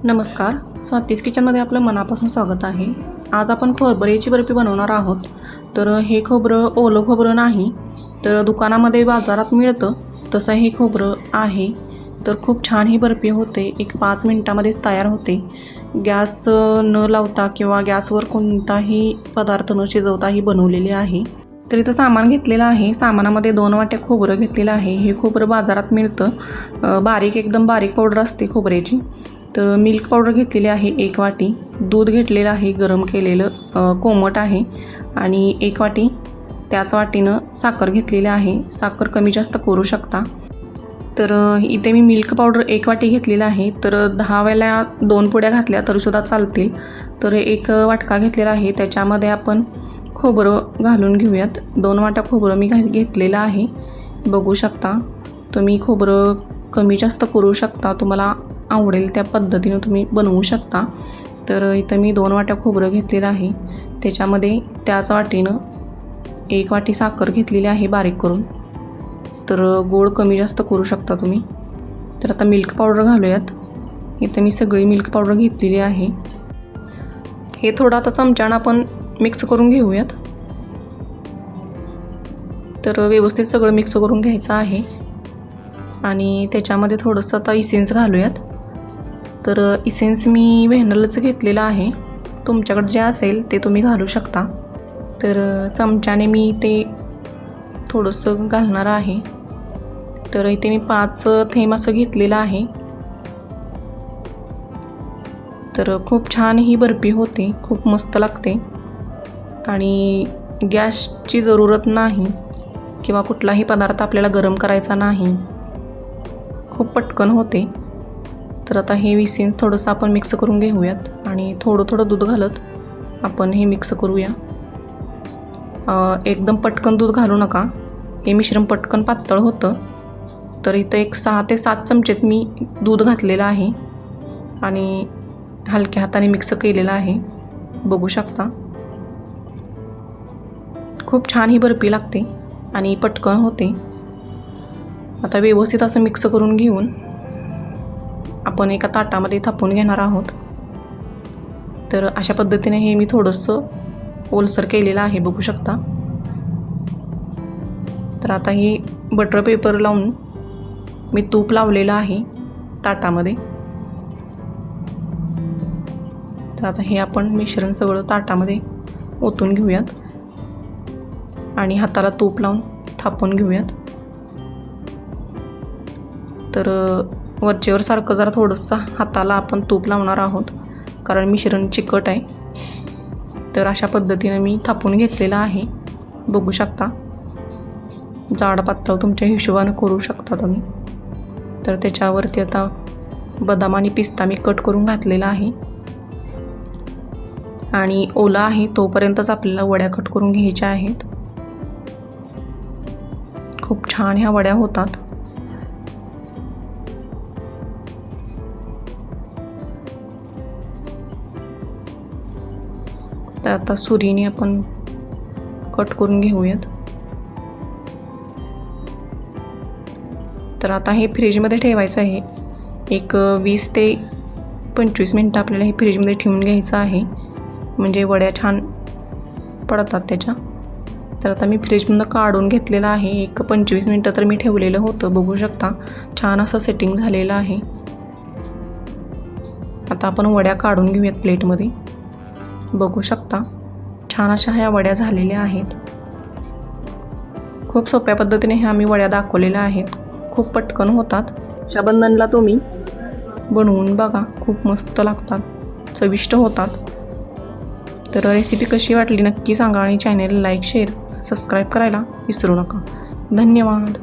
नमस्कार, स्वातीज किचनमध्ये आपलं मनापासून स्वागत आहे। आज आपण खोबऱ्याची बर्फी बनवणार आहोत। तर हे खोबरं ओलं खोबरं नाही, तर दुकानामध्ये बाजारात मिळतं तसं हे खोबरं आहे। तर खूप छान ही बर्फी होते, एक 5 मिनिटांमध्येच तयार होते। गॅस न लावता किंवा गॅसवर कोणताही पदार्थ न शिजवता ही बनवलेली आहे। तर इथं सामान घेतलेलं आहे, सामानामध्ये 2 वाट्या खोबरं घेतलेलं आहे। हे खोबरं बाजारात मिळतं, बारीक एकदम बारीक पावडर असते खोबऱ्याची। तर मिल्क पावडर घेतलेली आहे 1 वाटी, दूध घेतलेलं आहे गरम केलेलं कोमट आहे, आणि 1 वाटी त्याच वाटीनं साखर घेतलेली आहे। साखर कमी जास्त करू शकता। तर इथे मी मिल्क पावडर 1 वाटी घेतलेला आहे, तर 10 वेळा 2 पुड्या घातल्या तरीसुद्धा चालतील। तर 1 वाटका घेतलेला आहे, त्याच्यामध्ये आपण खोबरं घालून घेऊयात। 2 वाट्या खोबरं मी घेतलेलं आहे, बघू शकता तुम्ही। खोबरं कमी जास्त करू शकता, तुम्हाला आवडेल त्या पद्धतीने तुम्ही बनवू शकता। तर इथं मी 2 वाट्या खोबरं घेतलेलं आहे, त्याच्यामध्ये त्याच वाटीनं 1 वाटी साखर घेतलेली आहे बारीक करून। तर गोड कमी जास्त करू शकता तुम्ही। तर आता मिल्क पावडर घालूयात। इथं मी सगळी मिल्क पावडर घेतलेली आहे। हे थोडं आता चमच्यानं आपण मिक्स करून घेऊयात। तर व्यवस्थित सगळं मिक्स करून घ्यायचं आहे, आणि त्याच्यामध्ये थोडंसं आता इसेन्स घालूयात। तर इसेन्स मी व्हॅनिलाचं घेतलेलं आहे, तुमच्याकडे जे असेल ते तुम्ही घालू शकता। तर चमच्याने मी ते थोडंसं घालणार आहे। तर इथे मी 5 थेंब असं घेतलेलं आहे। तर खूप छान ही बर्फी होते, खूप मस्त लागते, आणि गॅसची ज़रूरत नाही किंवा कुठलाही पदार्थ आपल्याला गरम करायचा नाही, खूप पटकन होते। तर आता हे इसेन्स थोडंसं आपण मिक्स करून घेऊयात, आणि थोडं थोडं दूध घालत आपण हे मिक्स करूया। एकदम पटकन दूध घालू नका, हे मिश्रण पटकन पातळ होतं। तर इथं एक 6 ते 7 चमचेच मी दूध घातलेलं आहे, आणि हलक्या हाताने मिक्स केलेलं आहे, बघू शकता। खूप छान ही बर्फी लागते आणि पटकन होते। आता व्यवस्थित असं मिक्स करून घेऊन आपण एका ताटामध्ये थापून घेणार आहोत। तर अशा पद्धतीने हे मी थोडंसं ओलसर केलेलं आहे, बघू शकता। तर आता हे बटर पेपर लावून मी तूप लावलेलं आहे ताटामध्ये। तर आता हे आपण मिश्रण सगळं ताटामध्ये ओतून घेऊयात, आणि हाताला तूप लावून थापून घेऊयात। तर वरचेवर सारखं जरा थोडंसं हाताला आपण तूप लावणार आहोत, कारण मिश्रण चिकट आहे। तर अशा पद्धतीने मी थापून घेतलेलं आहे, बघू शकता। जाड पातळ तुमच्या हिशोबाने करू शकता तुम्ही। तर त्याच्यावरती आता बदाम आणि पिस्ता मी कट करून घातलेला आहे, आणि ओला आहे तोपर्यंतच आपल्याला वड्या कट करून घ्यायच्या आहेत। खूप छान ह्या वड्या होतात। तर आता सुरीने आपण कट करून घेऊयात। तर आता हे फ्रीजमध्ये ठेवायचं आहे, एक 20 ते 25 मिनटं आपल्याला हे फ्रीजमध्ये ठेवून घ्यायचं आहे, म्हणजे वड्या छान पडतात त्याच्या। तर आता मी फ्रीजमधून काढून घेतलेलं आहे, एक 25 मिनटं तर मी ठेवलेलं होतं, बघू शकता। छान असं सेटिंग झालेलं आहे। आता आपण वड्या काढून घेऊयात प्लेटमध्ये, बघू शकता। छान अशा ह्या वड्या झालेल्या आहेत। खूप सोप्या पद्धतीने ह्या मी वड्या दाखवलेल्या आहेत, खूप पटकन होतात। रक्षाबंधनला तुम्ही बनवून बघा, खूप मस्त लागतात, चविष्ट होतात। तर रेसिपी कशी वाटली नक्की सांगा, आणि चॅनलला लाईक शेअर सबस्क्राईब करायला विसरू नका। धन्यवाद।